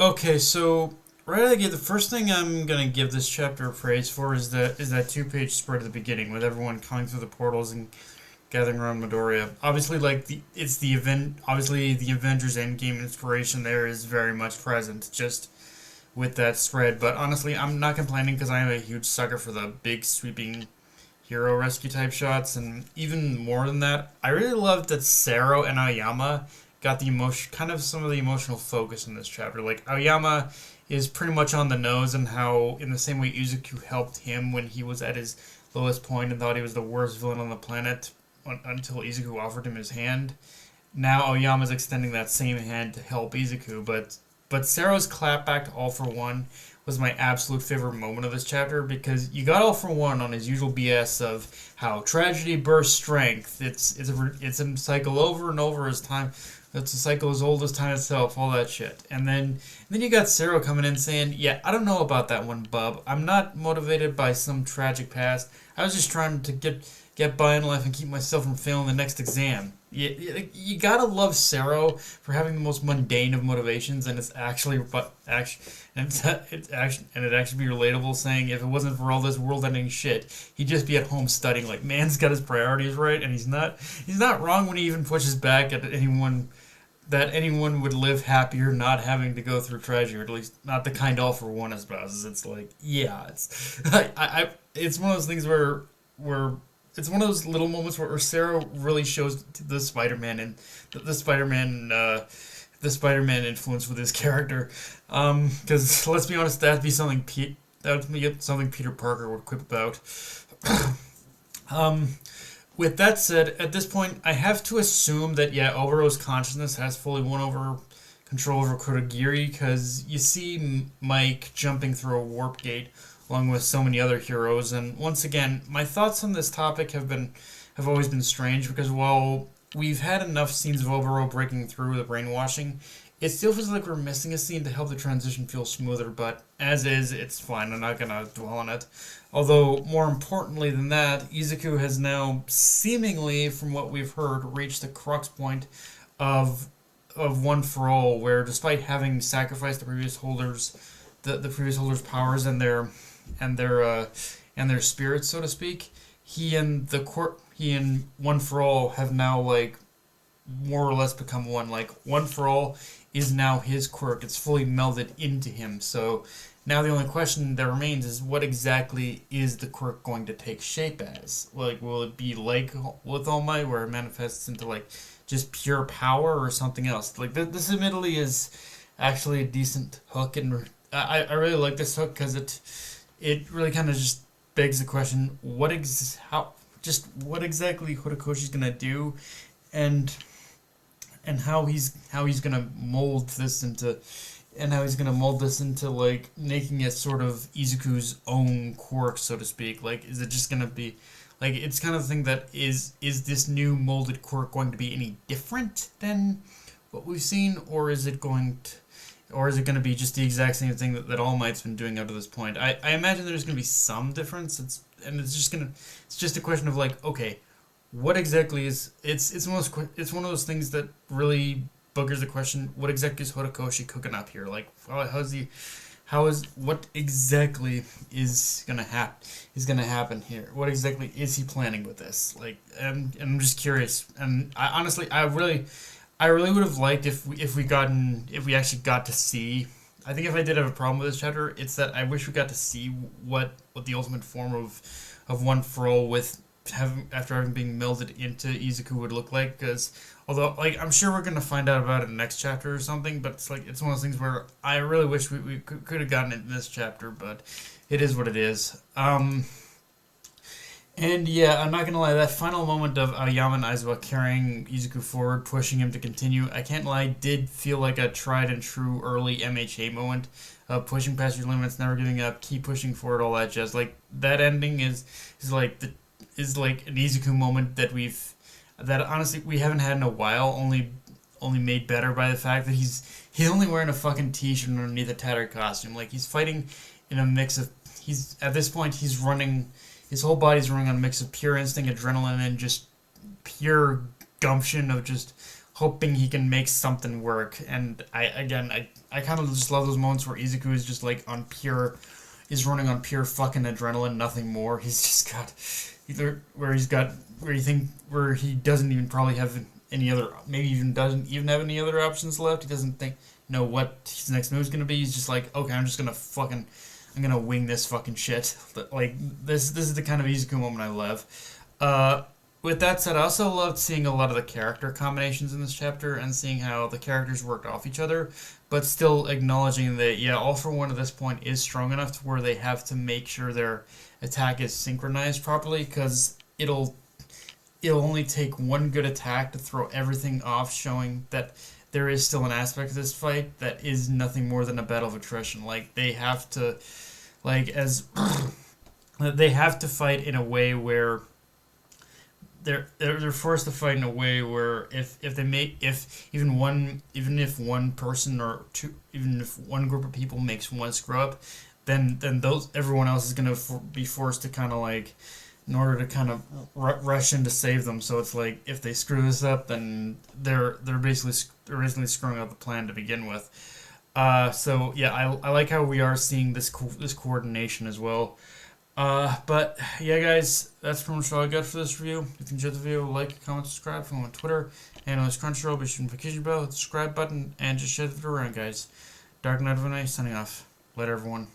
Okay, so right out of the gate, the first thing I'm gonna give this chapter praise for is that 2 page spread at the beginning with everyone coming through the portals and gathering around Midoriya. Obviously, like it's the event. Obviously, the Avengers Endgame inspiration there is very much present, just with that spread. But honestly, I'm not complaining because I am a huge sucker for the big sweeping hero rescue type shots, and even more than that, I really loved that Sero and Aoyama got the emotion, kind of some of the emotional focus in this chapter. Like Aoyama is pretty much on the nose, and how in the same way Izuku helped him when he was at his lowest point and thought he was the worst villain on the planet until Izuku offered him his hand. Now Aoyama's extending that same hand to help Izuku, but Sero's clapback to All for One was my absolute favorite moment of this chapter because you got All for One on his usual BS of how tragedy bursts strength. It's a cycle over and over as time. It's a cycle as old as time itself. All that shit, and then you got Sero coming in saying, "Yeah, I don't know about that one, bub. I'm not motivated by some tragic past. I was just trying to get by in life and keep myself from failing the next exam." You gotta love Sero for having the most mundane of motivations, and it's actually, but actually, and it actually be relatable. Saying if it wasn't for all this world-ending shit, he'd just be at home studying. Like man's got his priorities right, and he's not wrong when he even pushes back at anyone that anyone would live happier not having to go through tragedy, or at least not the kind All for One espouses. It's like, yeah, it's it's one of those things where it's one of those little moments where Sarah really shows the Spider-Man and the Spider-Man influence with his character. Because let's be honest, that would be something Peter Parker would quip about. um, with that said, at this point, I have to assume that yeah, Obero's consciousness has fully won over control over Kodagiri because you see Mike jumping through a warp gate along with so many other heroes. And once again, my thoughts on this topic have always been strange because while we've had enough scenes of Obero breaking through the brainwashing, it still feels like we're missing a scene to help the transition feel smoother. But as is, it's fine. I'm not gonna dwell on it. Although, more importantly than that, Izuku has now seemingly, from what we've heard, reached the crux point of One for All, where despite having sacrificed the previous holders' powers and their uh, and their spirits, so to speak, he and One for All have now like more or less become one. Like One for All is now his quirk; it's fully melded into him. So now the only question that remains is what exactly is the quirk going to take shape as? Like, will it be like with All Might, where it manifests into like just pure power, or something else? Like this admittedly is actually a decent hook, and I really like this hook because it really kind of just begs the question what exactly Horikoshi's gonna do, and how he's gonna mold this into like making it sort of Izuku's own quirk, so to speak. Like, is it just gonna be like it's kind of the thing that is this new molded quirk going to be any different than what we've seen, or is it going to be just the exact same thing that All Might's been doing up to this point? I imagine there's going to be some difference. It's just a question of like, okay, what exactly is it's one of those things that really buggers the question. What exactly is Horikoshi cooking up here? Like, what exactly is gonna happen here? What exactly is he planning with this? Like, and I'm just curious. And I honestly, I really would have liked if we actually got to see. I think if I did have a problem with this chapter, it's that I wish we got to see what the ultimate form of One for All with after having being melded into Izuku would look like. Because although like I'm sure we're gonna find out about it in the next chapter or something, but it's one of those things where I really wish we could have gotten it in this chapter, but it is what it is. And yeah, I'm not gonna lie, that final moment of Aoyama and Aizawa carrying Izuku forward, pushing him to continue, I can't lie, did feel like a tried and true early MHA moment of pushing past your limits, never giving up, keep pushing forward, all that jazz. Like that ending is like an Izuku moment that honestly we haven't had in a while, only made better by the fact that he's only wearing a fucking t-shirt underneath a tattered costume. Like he's fighting in a mix of he's at this point he's running his whole body's running on a mix of pure instinct, adrenaline, and just pure gumption of just hoping he can make something work. And I kind of just love those moments where Izuku is just like is running on pure fucking adrenaline, nothing more. He's just got either where he doesn't even probably have any other, maybe even doesn't even have any other options left. He doesn't know what his next move is gonna be. He's just like, okay, I'm gonna wing this fucking shit. Like this is the kind of Izuku moment I love. With that said, I also loved seeing a lot of the character combinations in this chapter and seeing how the characters worked off each other, but still acknowledging that, yeah, All For One at this point is strong enough to where they have to make sure their attack is synchronized properly, because it'll only take one good attack to throw everything off, showing that there is still an aspect of this fight that is nothing more than a battle of attrition. Like, they have to, like, as they have to fight in a way where they're forced to fight in a way where if one person or two, even if one group of people makes one screw up, then everyone else is gonna be forced to kind of like, in order to kind of rush in to save them. So it's like, if they screw this up, then they're basically screwing up the plan to begin with. So yeah, I like how we are seeing this coordination as well. But yeah, guys, that's pretty much all I got for this review. If you enjoyed the video, like, comment, subscribe. Follow me on Twitter and on this Crunchyroll. Be sure to notification bell, hit the subscribe button, and just share it around, guys. Dark Knight of a Night signing off. Later, everyone.